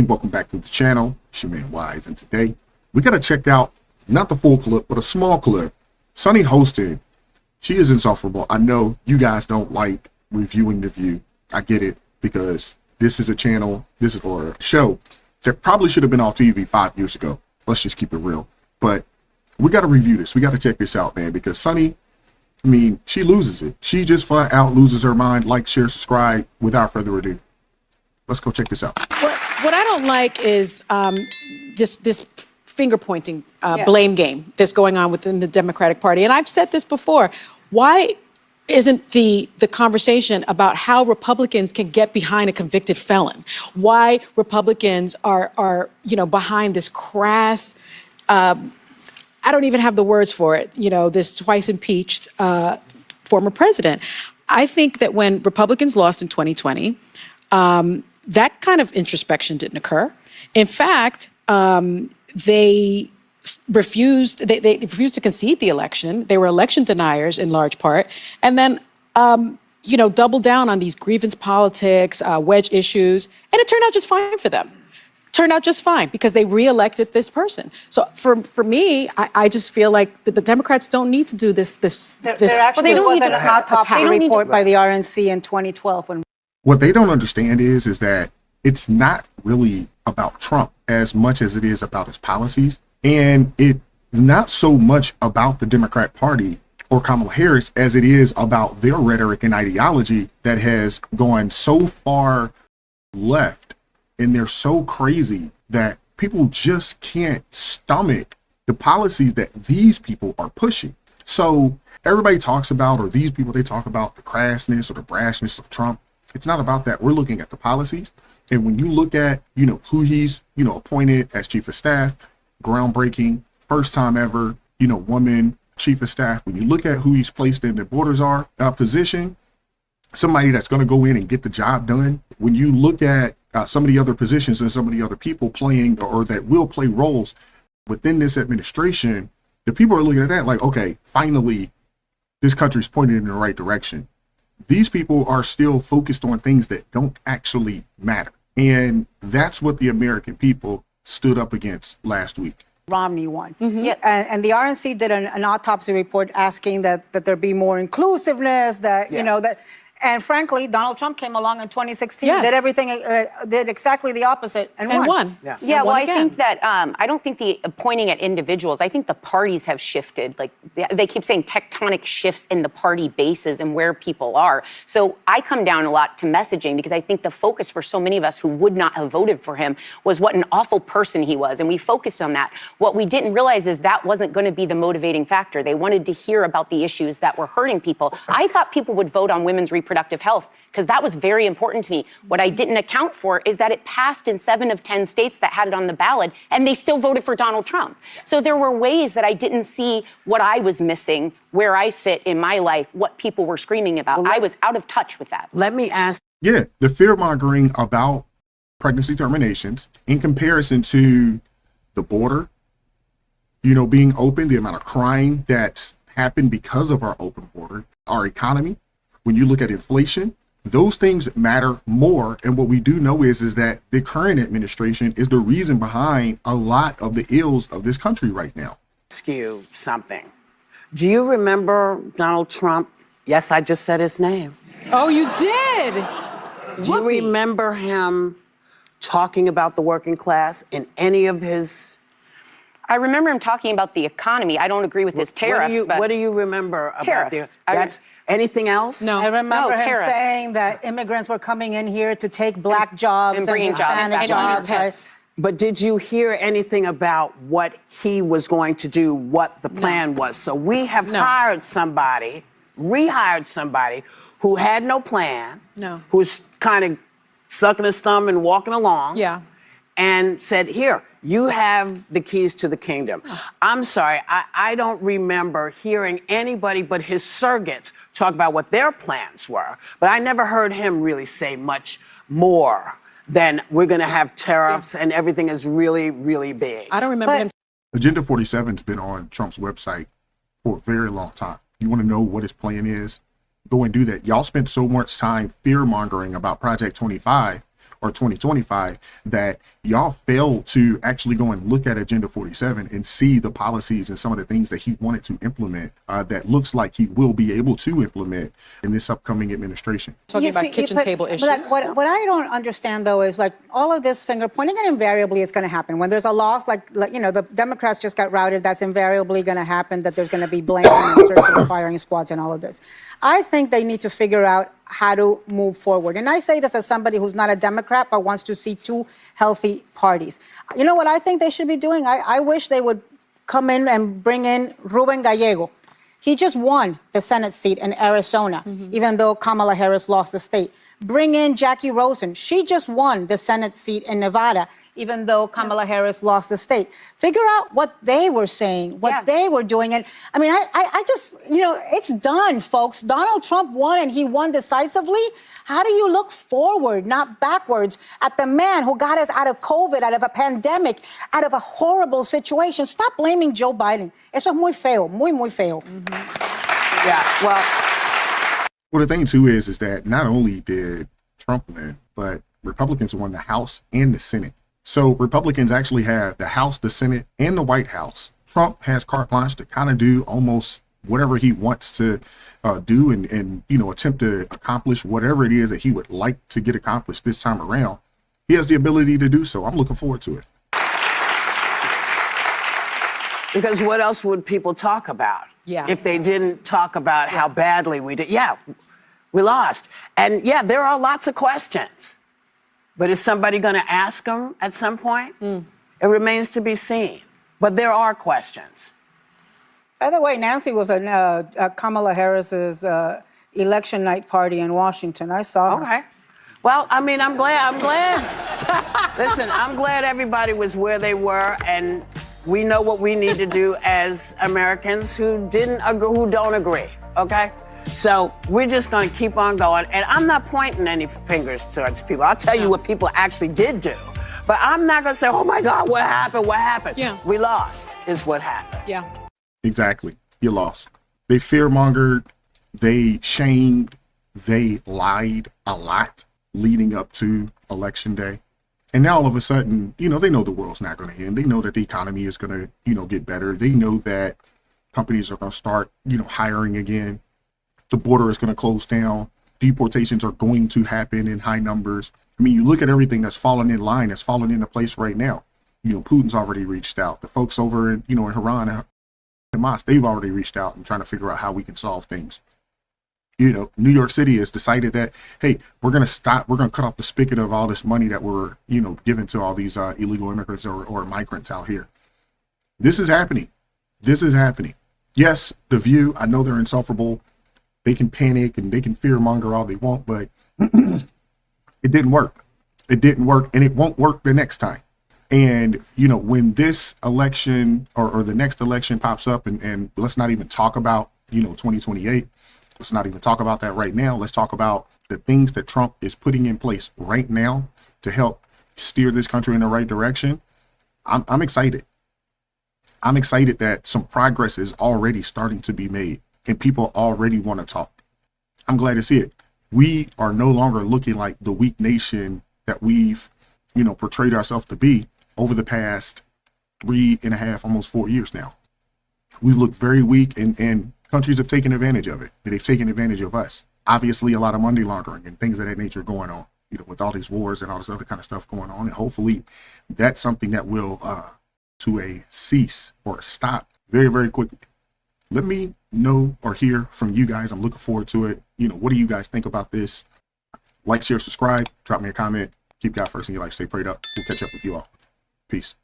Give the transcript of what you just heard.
Welcome back to the channel. It's your man Wise, and today we gotta check out not the full clip, but a small clip. Sunny hosted. She is insufferable. I know you guys don't like reviewing The View. I get it, because this is a channel, this is or a show that probably should have been on TV 5 years ago. Let's just keep it real. But we gotta review this. We gotta check this out, man, because Sunny, I mean, she loses it. She just flat out loses her mind. Like, share, subscribe. Without further ado, let's go check this out. What I don't like is this finger pointing blame game that's going on within the Democratic Party. And I've said this before. Why isn't the conversation about how Republicans can get behind a convicted felon? Why Republicans are behind this crass, I don't even have the words for it, this twice impeached former president. I think that when Republicans lost in 2020, that kind of introspection didn't occur. In fact, they refused to concede the election. They were election deniers in large part, and then doubled down on these grievance politics, wedge issues, and it turned out just fine for them. Turned out just fine because they reelected this person. So for me, I just feel like the Democrats don't need to do this. There actually was an autopsy report by the RNC in 2012 when. What they don't understand is that it's not really about Trump as much as it is about his policies. And it's not so much about the Democrat Party or Kamala Harris as it is about their rhetoric and ideology that has gone so far left, and they're so crazy that people just can't stomach the policies that these people are pushing. So everybody talks about, or these people, they talk about the crassness or the brashness of Trump. It's not about that. We're looking at the policies. And when you look at, who he's, appointed as chief of staff, groundbreaking, first time ever, woman chief of staff. When you look at who he's placed in the borders position, somebody that's going to go in and get the job done. When you look at some of the other positions and some of the other people playing or that will play roles within this administration, the people are looking at that like, okay, finally, this country's pointed in the right direction. These people are still focused on things that don't actually matter. And that's what the American people stood up against last week. Romney won. Mm-hmm. Yeah, and the RNC did an autopsy report asking that there be more inclusiveness, and frankly, Donald Trump came along in 2016, did everything, did exactly the opposite, and won. Yeah, well, I think that, I don't think the pointing at individuals, I think the parties have shifted. Like, they keep saying tectonic shifts in the party bases and where people are. So I come down a lot to messaging because I think the focus for so many of us who would not have voted for him was what an awful person he was. And we focused on that. What we didn't realize is that wasn't going to be the motivating factor. They wanted to hear about the issues that were hurting people. I thought people would vote on women's reproductive health because that was very important to me. What I didn't account for is that it passed in 7 of 10 states that had it on the ballot, and they still voted for Donald Trump. So there were ways that I didn't see what I was missing, where I sit in my life, what people were screaming about. I was out of touch with that. Let me ask. Yeah, the fear-mongering about pregnancy terminations in comparison to the border, being open, the amount of crime that's happened because of our open border, our economy. When you look at inflation, those things matter more. And what we do know is that the current administration is the reason behind a lot of the ills of this country right now. Ask you something. Do you remember Donald Trump? Yes, I just said his name. Oh, you did? Do you remember him talking about the working class in any of his... I remember him talking about the economy. I don't agree with his tariffs. What do you remember about tariffs? Anything else? No. I remember him tariffs. saying that immigrants were coming in here to take black jobs and bringing Hispanic jobs. But did you hear anything about what he was going to do, what the plan was? So we have rehired somebody who had no plan, who's kind of sucking his thumb and walking along, and said, here, you have the keys to the kingdom. I'm sorry, I don't remember hearing anybody but his surrogates talk about what their plans were. But I never heard him really say much more than we're going to have tariffs and everything is really, really big. I don't remember him. Agenda 47's been on Trump's website for a very long time. You want to know what his plan is? Go and do that. Y'all spent so much time fear-mongering about Project 25 or 2025, that y'all failed to actually go and look at Agenda 47 and see the policies and some of the things that he wanted to implement that looks like he will be able to implement in this upcoming administration. Talking about kitchen table issues. What I don't understand, though, is like all of this finger pointing, and invariably it's going to happen. When there's a loss, like the Democrats just got routed, that's invariably going to happen, that there's going to be blame and circular firing squads and all of this. I think they need to figure out how to move forward. And I say this as somebody who's not a Democrat but wants to see two healthy parties. You know what I think they should be doing? I wish they would come in and bring in Ruben Gallego. He just won the Senate seat in Arizona, even though Kamala Harris lost the state. Bring in Jackie Rosen. She just won the Senate seat in Nevada, even though Kamala Harris lost the state. Figure out what they were saying, what they were doing. And I mean, I just, it's done, folks. Donald Trump won, and he won decisively. How do you look forward, not backwards, at the man who got us out of COVID, out of a pandemic, out of a horrible situation? Stop blaming Joe Biden. Eso es muy feo, muy, muy feo. Yeah, well, the thing, too, is that not only did Trump win, but Republicans won the House and the Senate. So Republicans actually have the House, the Senate, and the White House. Trump has carte blanche to kind of do almost whatever he wants to do and attempt to accomplish whatever it is that he would like to get accomplished this time around. He has the ability to do so. I'm looking forward to it. Because what else would people talk about if they didn't talk about how badly we did? Yeah, we lost. And yeah, there are lots of questions. But is somebody going to ask them at some point? It remains to be seen. But there are questions. By the way, Nancy was at Kamala Harris's election night party in Washington. I saw her. Okay. Well, I mean, I'm glad. Listen, I'm glad everybody was where they were, and we know what we need to do as Americans who don't agree, okay? So we're just going to keep on going. And I'm not pointing any fingers towards people. I'll tell you what people actually did do. But I'm not going to say, oh, my God, what happened? What happened? Yeah. We lost is what happened. Yeah. Exactly. You lost. They fear-mongered. They shamed. They lied a lot leading up to Election Day. And now all of a sudden, they know the world's not going to end. They know that the economy is going to, get better. They know that companies are going to start, hiring again. The border is going to close down. Deportations are going to happen in high numbers. I mean, you look at everything that's fallen in line, that's fallen into place right now. Putin's already reached out. The folks over in, in Iran, Hamas, they've already reached out and trying to figure out how we can solve things. New York City has decided that, hey, we're going to cut off the spigot of all this money that we're, giving to all these illegal immigrants or migrants out here. This is happening. Yes, The View, I know they're insufferable. They can panic and they can fearmonger all they want, but it didn't work. It didn't work, and it won't work the next time. And, when this election or the next election pops up, and let's not even talk about, 2028, let's not even talk about that right now. Let's talk about the things that Trump is putting in place right now to help steer this country in the right direction. I'm excited. I'm excited that some progress is already starting to be made and people already want to talk. I'm glad to see it. We are no longer looking like the weak nation that we've, portrayed ourselves to be over the past 3.5, almost 4 years now. We've looked very weak, and countries have taken advantage of it. They've taken advantage of us. Obviously, a lot of money laundering and things of that nature going on, with all these wars and all this other kind of stuff going on. And hopefully that's something that will to a cease or a stop very, very quickly. Let me know or hear from you guys. I'm looking forward to it. What do you guys think about this? Like, share, subscribe, drop me a comment. Keep God first in your life. Stay prayed up. We'll catch up with you all. Peace.